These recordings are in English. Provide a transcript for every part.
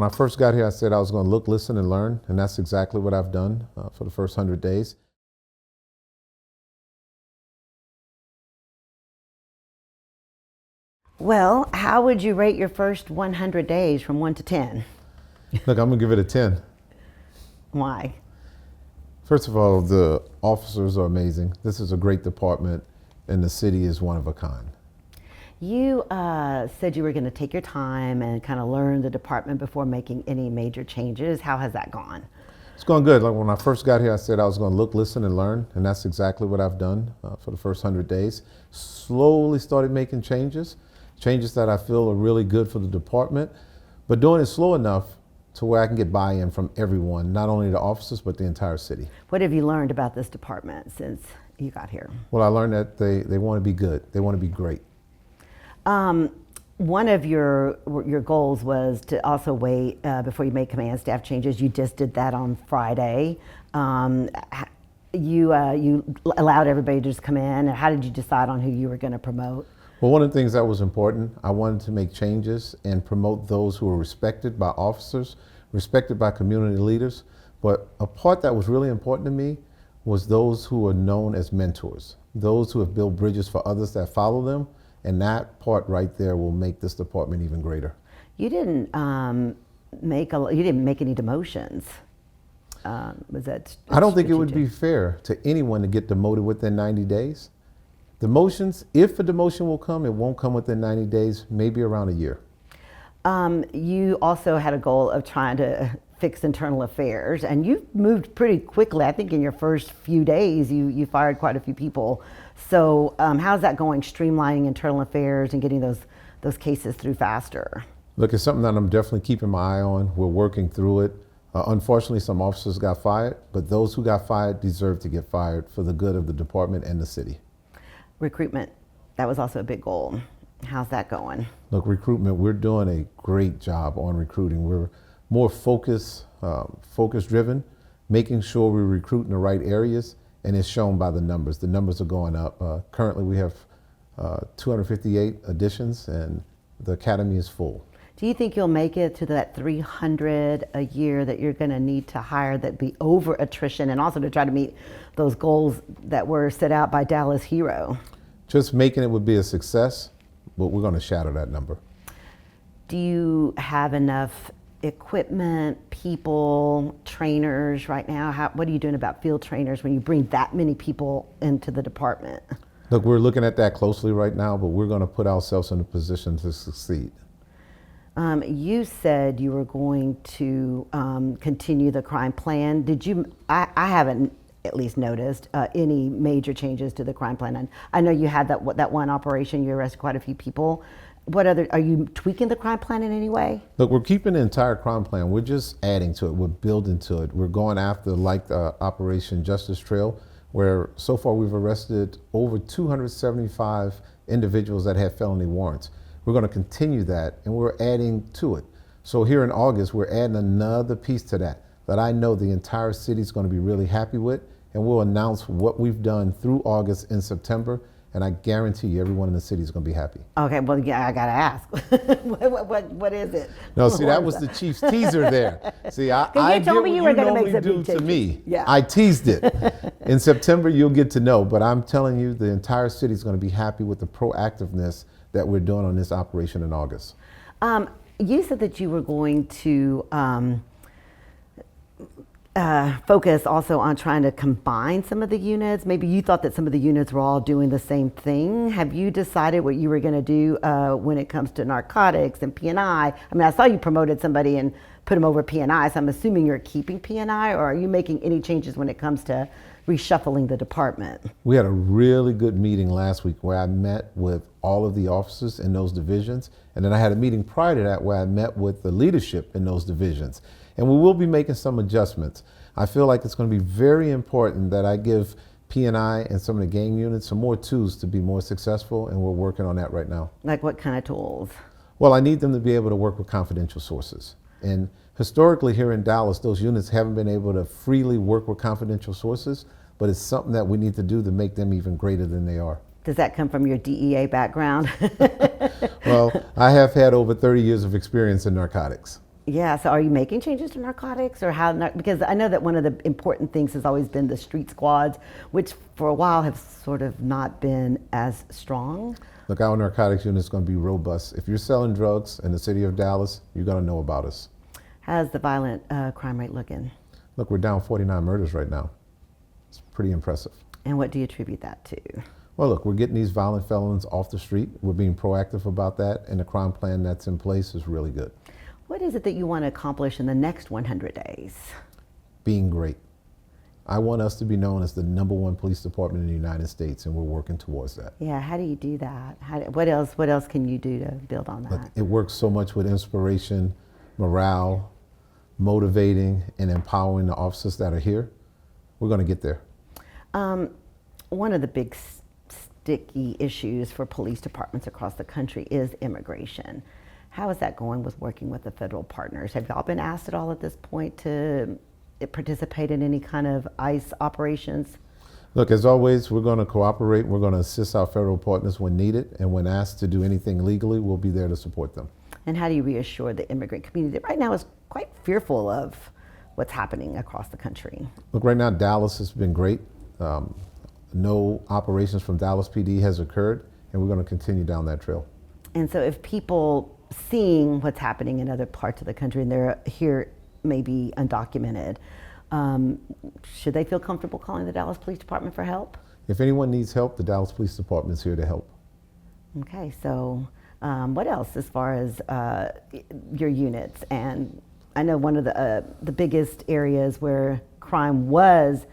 when I first got here, I said I was going to look, listen, and learn, and that's exactly what I've done for the first 100 days. Well, how would you rate your first 100 days from 1 to 10? Look, I'm going to give it a 10. Why? First of all, the officers are amazing. This is a great department, and the city is one of a kind. You said you were going to take your time and kind of learn the department before making any major changes. How has that gone? It's going good. Like when I first got here, I said I was going to look, listen, and learn, and that's exactly what I've done for the first 100 days. Slowly started making changes that I feel are really good for the department, but doing it slow enough to where I can get buy-in from everyone, not only the officers, but the entire city. What have you learned about this department since you got here? Well, I learned that they want to be good. They want to be great. One of your goals was to also wait before you make command staff changes. You just did that on Friday. You allowed everybody to just come in. How did you decide on who you were going to promote? Well, one of the things that was important, I wanted to make changes and promote those who are respected by officers, respected by community leaders. But a part that was really important to me was those who are known as mentors, those who have built bridges for others that follow them. And that part right there will make this department even greater. You didn't make any demotions. Was that? I don't think it would be fair to anyone to get demoted within 90 days. Demotions, if a demotion will come, it won't come within 90 days, maybe around a year. You also had a goal of trying to fix internal affairs, and you moved pretty quickly. I think in your first few days, you fired quite a few people. So how's that going, streamlining internal affairs and getting those cases through faster? Look, it's something that I'm definitely keeping my eye on. We're working through it. Unfortunately, some officers got fired, but those who got fired deserve to get fired for the good of the department and the city. Recruitment, that was also a big goal. How's that going? Look, recruitment, we're doing a great job on recruiting. We're more focus driven, making sure we recruit in the right areas, and it's shown by the numbers. The numbers are going up. Currently, we have 258 additions, and the academy is full. Do you think you'll make it to that 300 a year that you're going to need to hire that be over attrition, and also to try to meet those goals that were set out by Dallas Hero? Just making it would be a success, but we're going to shatter that number. Do you have enough equipment, people, trainers right now? What are you doing about field trainers when you bring that many people into the department? Look, we're looking at that closely right now, but we're going to put ourselves in a position to succeed. You said you were going to continue the crime plan. Did you? I haven't at least noticed any major changes to the crime plan. And I know you had that one operation. You arrested quite a few people. What other? Are you tweaking the crime plan in any way? Look, we're keeping the entire crime plan. We're just adding to it. We're building to it. We're going after like the Operation Justice Trail, where so far we've arrested over 275 individuals that have felony warrants. We're going to continue that, and we're adding to it. So here in August, we're adding another piece to that I know the entire city is going to be really happy with, and we'll announce what we've done through August and September, and I guarantee you everyone in the city is going to be happy. Okay, well, yeah, I got to ask. what is it? No, see, that was the chief's teaser there. See, I you told me you were going to make some do big to changes. me. Yeah. I teased it. In September, you'll get to know, but I'm telling you, the entire city is going to be happy with the proactiveness that we're doing on this operation in August. You said that you were going to focus also on trying to combine some of the units. Maybe you thought that some of the units were all doing the same thing. Have you decided what you were going to do when it comes to narcotics and P&I? I mean, I saw you promoted somebody and put them over P&I, so I'm assuming you're keeping P&I, or are you making any changes when it comes to reshuffling the department? We had a really good meeting last week where I met with all of the officers in those divisions, and then I had a meeting prior to that where I met with the leadership in those divisions. And we will be making some adjustments. I feel like it's going to be very important that I give P&I and some of the gang units some more tools to be more successful, and we're working on that right now. Like what kind of tools? Well, I need them to be able to work with confidential sources. And historically here in Dallas, those units haven't been able to freely work with confidential sources, but it's something that we need to do to make them even greater than they are. Does that come from your DEA background? Well, I have had over 30 years of experience in narcotics. Yeah, so are you making changes to narcotics or how? Because I know that one of the important things has always been the street squads, which for a while have sort of not been as strong. Look, our narcotics unit is going to be robust. If you're selling drugs in the city of Dallas, you're going to know about us. How's the violent crime rate looking? Look, we're down 49 murders right now. It's pretty impressive. And what do you attribute that to? Well, look, we're getting these violent felons off the street. We're being proactive about that, and the crime plan that's in place is really good. What is it that you want to accomplish in the next 100 days? Being great. I want us to be known as the #1 police department in the United States, and we're working towards that. Yeah, how do you do that? What else can you do to build on that? Look, it works so much with inspiration, morale, motivating, and empowering the officers that are here. We're going to get there. One of the big sticky issues for police departments across the country is immigration. How is that going with working with the federal partners? Have y'all been asked at all at this point to participate in any kind of ICE operations? Look, as always, we're going to cooperate. We're going to assist our federal partners when needed, and when asked to do anything legally, we'll be there to support them. And how do you reassure the immigrant community that right now is quite fearful of what's happening across the country? Look, right now, Dallas has been great. No operations from Dallas PD has occurred, and we're going to continue down that trail. And so if people seeing what's happening in other parts of the country and they're here maybe undocumented, should they feel comfortable calling the Dallas Police Department for help? If anyone needs help, the Dallas Police Department is here to help. Okay, so what else as far as your units? And I know one of the biggest areas where crime was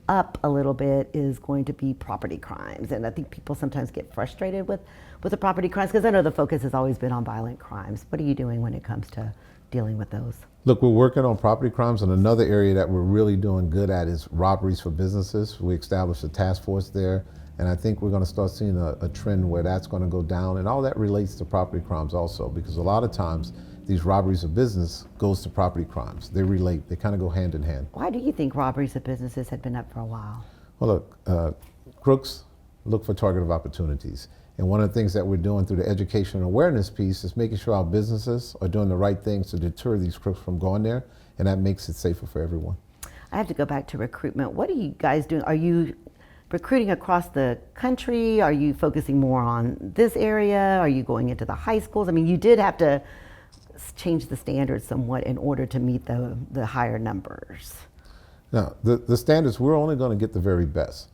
up a little bit is going to be property crimes. And I think people sometimes get frustrated with the property crimes because I know the focus has always been on violent crimes. What are you doing when it comes to dealing with those? Look, we're working on property crimes, and another area that we're really doing good at is robberies for businesses. We established a task force there, and I think we're going to start seeing a trend where that's going to go down, and all that relates to property crimes also, because a lot of times these robberies of business goes to property crimes. They relate, they kind of go hand in hand. Why do you think robberies of businesses had been up for a while? Well, look, crooks look for targeted opportunities. And one of the things that we're doing through the education and awareness piece is making sure our businesses are doing the right things to deter these crooks from going there, and that makes it safer for everyone. I have to go back to recruitment. What are you guys doing? Are you recruiting across the country? Are you focusing more on this area? Are you going into the high schools? I mean, you did have to change the standards somewhat in order to meet the higher numbers. Now, the standards, we're only going to get the very best.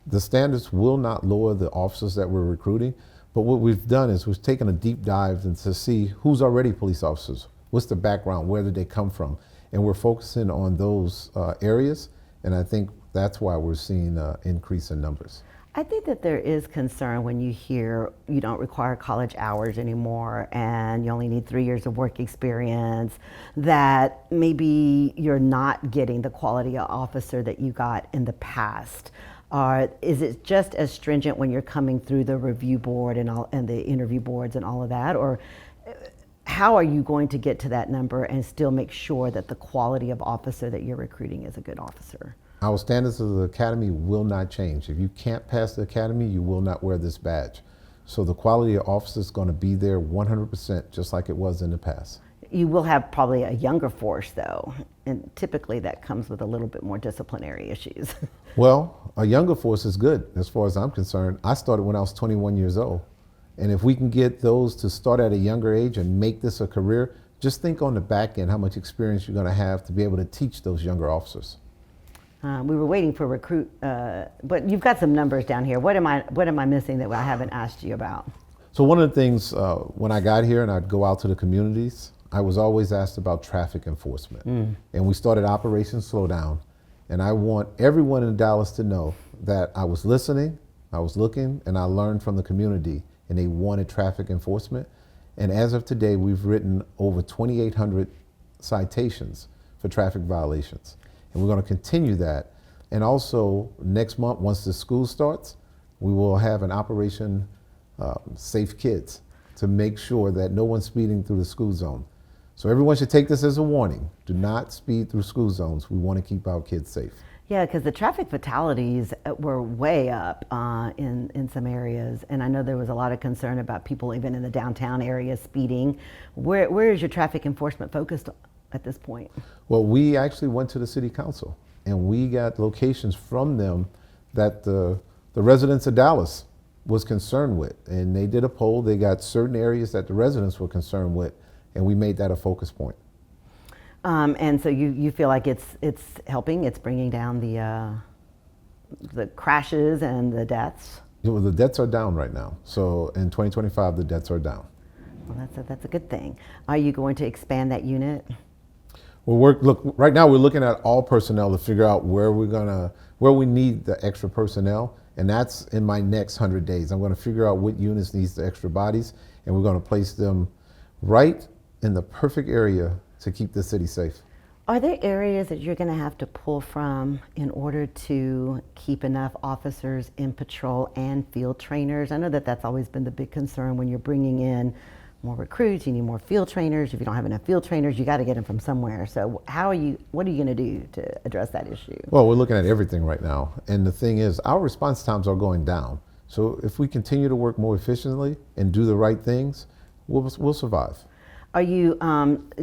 The standards will not lower the officers that we're recruiting, but what we've done is we've taken a deep dive to see who's already police officers, what's the background, where did they come from, and we're focusing on those areas, and I think that's why we're seeing an increase in numbers. I think that there is concern when you hear you don't require college hours anymore and you only need 3 years of work experience, that maybe you're not getting the quality of officer that you got in the past. Is it just as stringent when you're coming through the review board and the interview boards and all of that? Or how are you going to get to that number and still make sure that the quality of officer that you're recruiting is a good officer? Our standards of the academy will not change. If you can't pass the academy, you will not wear this badge. So the quality of officer is going to be there 100%, just like it was in the past. You will have probably a younger force though, and typically that comes with a little bit more disciplinary issues. Well, a younger force is good as far as I'm concerned. I started when I was 21 years old. And if we can get those to start at a younger age and make this a career, just think on the back end how much experience you're going to have to be able to teach those younger officers. We were waiting for recruit, but you've got some numbers down here. What am I missing that I haven't asked you about? So one of the things when I got here and I'd go out to the communities, I was always asked about traffic enforcement. And we started Operation Slowdown. And I want everyone in Dallas to know that I was listening, I was looking, and I learned from the community, and they wanted traffic enforcement. And as of today, we've written over 2,800 citations for traffic violations. And we're going to continue that. And also next month, once the school starts, we will have an Operation Safe Kids to make sure that no one's speeding through the school zone. So everyone should take this as a warning. Do not speed through school zones. We want to keep our kids safe. Yeah, because the traffic fatalities were way up in some areas. And I know there was a lot of concern about people even in the downtown area speeding. Where is your traffic enforcement focused at this point? Well, we actually went to the city council and we got locations from them that the residents of Dallas was concerned with. And they did a poll. They got certain areas that the residents were concerned with, and we made that a focus point. And so you feel like it's helping, it's bringing down the crashes and the deaths? Well, the deaths are down right now. So in 2025, the deaths are down. Well, that's a good thing. Are you going to expand that unit? Well, look, right now we're looking at all personnel to figure out where we need the extra personnel, and that's in my next 100 days. I'm going to figure out what units needs the extra bodies, and we're going to place them right in the perfect area to keep the city safe. Are there areas that you're going to have to pull from in order to keep enough officers in patrol and field trainers? I know that that's always been the big concern when you're bringing in more recruits. You need more field trainers. If you don't have enough field trainers, you got to get them from somewhere. So what are you going to do to address that issue? Well, we're looking at everything right now. And the thing is, our response times are going down. So if we continue to work more efficiently and do the right things, we'll survive. Are you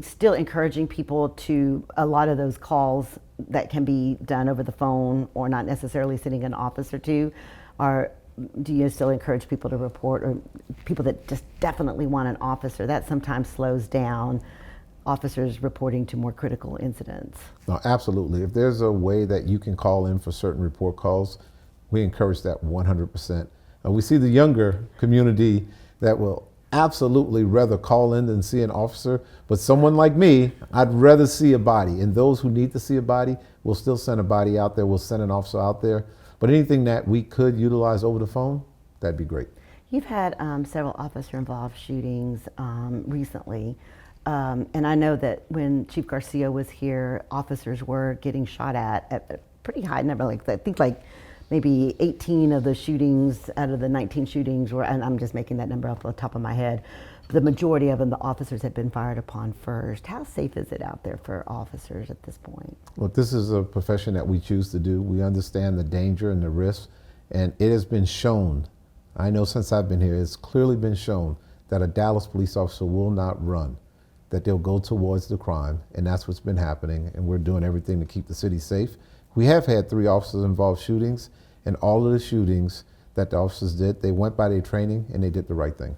still encouraging people to, a lot of those calls that can be done over the phone or not necessarily sitting an officer to, do you still encourage people to report, or people that just definitely want an officer? That sometimes slows down officers reporting to more critical incidents. No, absolutely. If there's a way that you can call in for certain report calls, we encourage that 100%. We see the younger community that will absolutely rather call in than see an officer, but someone like me, I'd rather see a body. And those who need to see a body, we'll still send a body out there, we'll send an officer out there. But anything that we could utilize over the phone, that'd be great. You've had several officer-involved shootings recently. And I know that when Chief Garcia was here, officers were getting shot at a pretty high number. I think maybe 18 of the shootings out of the 19 shootings were, and I'm just making that number off the top of my head, the majority of them, the officers had been fired upon first. How safe is it out there for officers at this point? Look, this is a profession that we choose to do. We understand the danger and the risks, and it has been shown, I know since I've been here, it's clearly been shown that a Dallas police officer will not run, that they'll go towards the crime, and that's what's been happening, and we're doing everything to keep the city safe. We have had 3 officers involved shootings, and all of the shootings that the officers did, they went by their training and they did the right thing.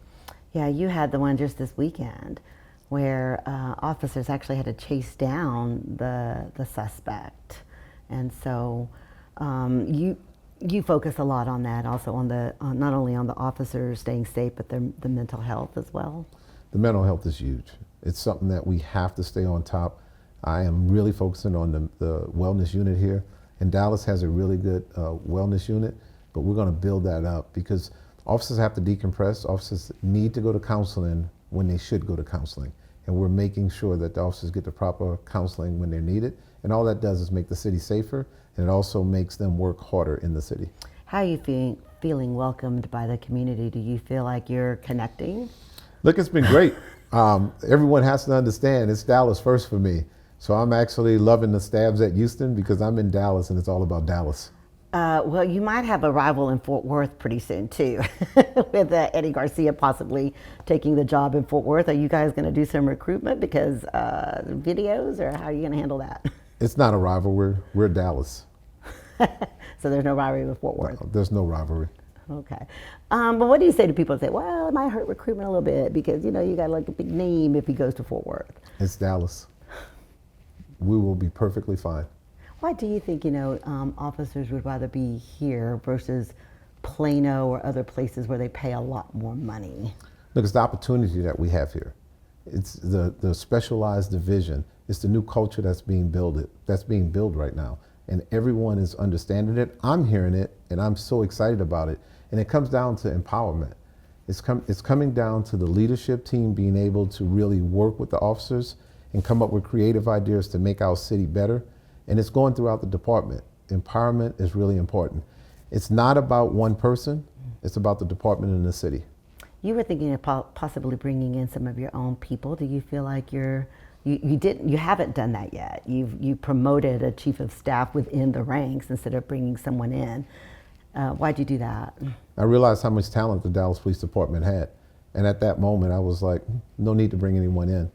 Yeah, you had the one just this weekend where officers actually had to chase down the suspect. And so you focus a lot on that, also on not only on the officers staying safe, but the mental health as well. The mental health is huge. It's something that we have to stay on top. I am really focusing on the wellness unit here. And Dallas has a really good wellness unit, but we're going to build that up because officers have to decompress. Officers need to go to counseling when they should go to counseling. And we're making sure that the officers get the proper counseling when they're needed. And all that does is make the city safer, and it also makes them work harder in the city. How are you feeling welcomed by the community? Do you feel like you're connecting? Look, it's been great. Everyone has to understand it's Dallas first for me. So I'm actually loving the stabs at Houston because I'm in Dallas and it's all about Dallas. Well, you might have a rival in Fort Worth pretty soon too, with Eddie Garcia possibly taking the job in Fort Worth. Are you guys going to do some recruitment because videos, or how are you going to handle that? It's not a rival. We're Dallas. So there's no rivalry with Fort Worth? No, there's no rivalry. Okay. But what do you say to people that say, well, it might hurt recruitment a little bit because, you got like a big name if he goes to Fort Worth? It's Dallas. We will be perfectly fine. Why do you think, officers would rather be here versus Plano or other places where they pay a lot more money? Look, it's the opportunity that we have here. It's the specialized division. It's the new culture that's being built right now. And everyone is understanding it. I'm hearing it, and I'm so excited about it. And it comes down to empowerment. It's coming down to the leadership team being able to really work with the officers and come up with creative ideas to make our city better. And it's going throughout the department. Empowerment is really important. It's not about one person, it's about the department and the city. You were thinking of possibly bringing in some of your own people. Do you feel like you haven't done that yet? You promoted a chief of staff within the ranks instead of bringing someone in. Why'd you do that? I realized how much talent the Dallas Police Department had. And at that moment, I was like, no need to bring anyone in.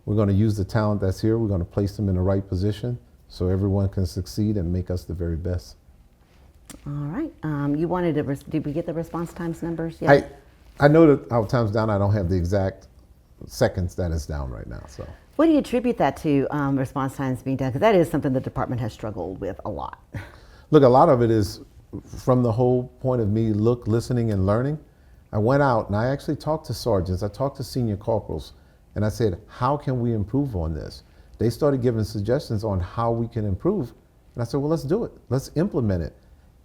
We're going to use the talent that's here. We're going to place them in the right position so everyone can succeed and make us the very best. All right. You wanted to, did we get the response times numbers yet? I know that our time's down. I don't have the exact seconds that it's down right now. So, What do you attribute that to, response times being down? Because that is something the department has struggled with a lot. look, a lot of it is from the whole point of me listening and learning. I went out and I actually talked to sergeants. I talked to senior corporals, and I said, how can we improve on this? They started giving suggestions on how we can improve. And I said, well, let's do it. Let's implement it.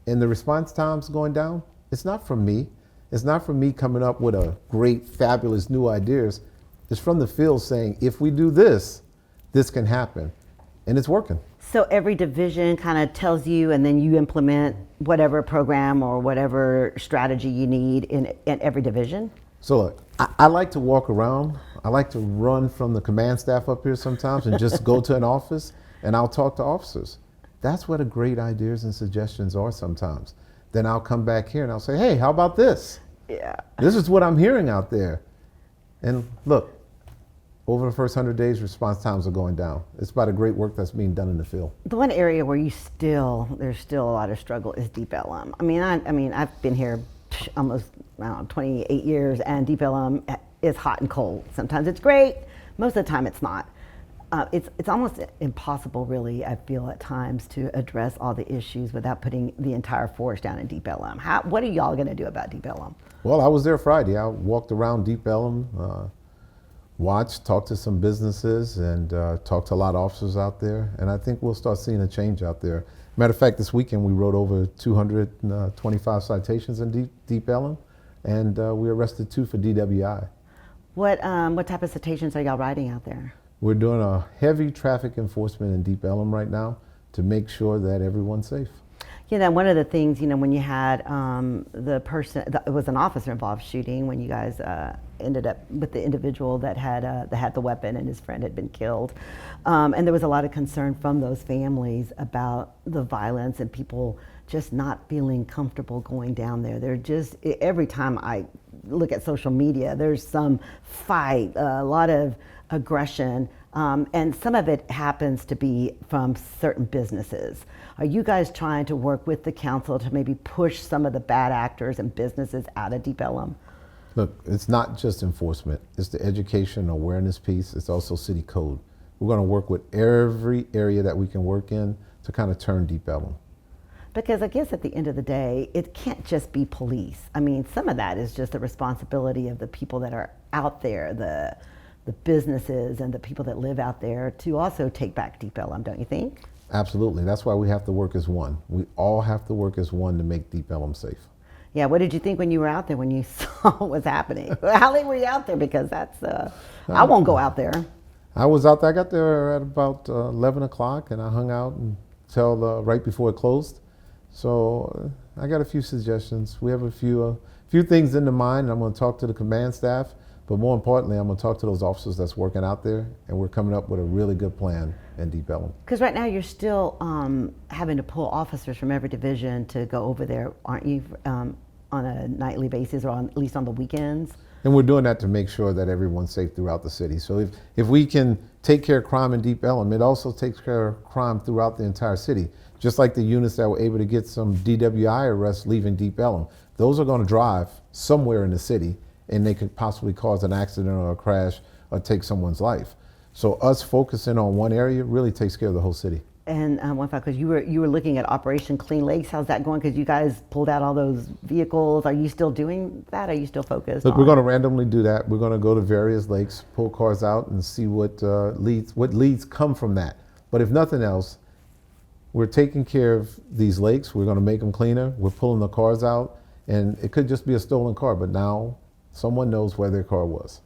And the response times going down, it's not from me. It's not from me coming up with a great, fabulous new ideas. It's from the field saying, if we do this, this can happen. And it's working. So every division kind of tells you, and then you implement whatever program or whatever strategy you need in every division? So look, I like to walk around. I like to run from the command staff up here sometimes and just go to an office and I'll talk to officers. That's where the great ideas and suggestions are sometimes. Then I'll come back here and I'll say, hey, how about this? Yeah. This is what I'm hearing out there. And look, over the first 100 days, response times are going down. It's by the great work that's being done in the field. The one area where there's still a lot of struggle is Deep Ellum. I mean, I've been here almost 28 years, and Deep Ellum is hot and cold. Sometimes it's great, most of the time it's not. It's almost impossible, really, I feel at times, to address all the issues without putting the entire force down in Deep Ellum. What are y'all going to do about Deep Ellum? Well, I was there Friday. I walked around Deep Ellum, watched, talked to some businesses, and talked to a lot of officers out there. And I think we'll start seeing a change out there. Matter of fact, this weekend we wrote over 225 citations in Deep Ellum, and we arrested 2 for DWI. What type of citations are y'all writing out there? We're doing a heavy traffic enforcement in Deep Ellum right now to make sure that everyone's safe. You know, one of the things, when you had the person, it was an officer involved shooting when you guys ended up with the individual that had the weapon and his friend had been killed. And there was a lot of concern from those families about the violence and people just not feeling comfortable going down there. They're just, every time I look at social media, there's some fight, a lot of aggression, and some of it happens to be from certain businesses. Are you guys trying to work with the council to maybe push some of the bad actors and businesses out of Deep Ellum? Look, it's not just enforcement. It's the education awareness piece. It's also city code. We're going to work with every area that we can work in to kind of turn Deep Ellum. Because I guess at the end of the day, it can't just be police. I mean, some of that is just the responsibility of the people that are out there, the businesses and the people that live out there, to also take back Deep Ellum, don't you think? Absolutely. That's why we have to work as one. We all have to work as one to make Deep Ellum safe. Yeah, what did you think when you were out there, when you saw what was happening? How late were you out there? Because that's, I won't go out there. I was out there, I got there at about 11 o'clock and I hung out until right before it closed. So I got a few suggestions. We have a few things in the mind, and I'm going to talk to the command staff. But more importantly, I'm going to talk to those officers that's working out there, and we're coming up with a really good plan in Deep Ellum. Because right now you're still having to pull officers from every division to go over there, aren't you, on a nightly basis or at least on the weekends? And we're doing that to make sure that everyone's safe throughout the city. So if we can take care of crime in Deep Ellum, it also takes care of crime throughout the entire city. Just like the units that were able to get some DWI arrests leaving Deep Ellum. Those are going to drive somewhere in the city, and they could possibly cause an accident or a crash or take someone's life. So us focusing on one area really takes care of the whole city. And one fact, because you were looking at Operation Clean Lakes, how's that going? Because you guys pulled out all those vehicles. Are you still doing that? Are you still focused? Look, we're going to randomly do that. We're going to go to various lakes, pull cars out, and see what leads come from that. But if nothing else, we're taking care of these lakes. We're going to make them cleaner. We're pulling the cars out, and it could just be a stolen car, but now someone knows where their car was.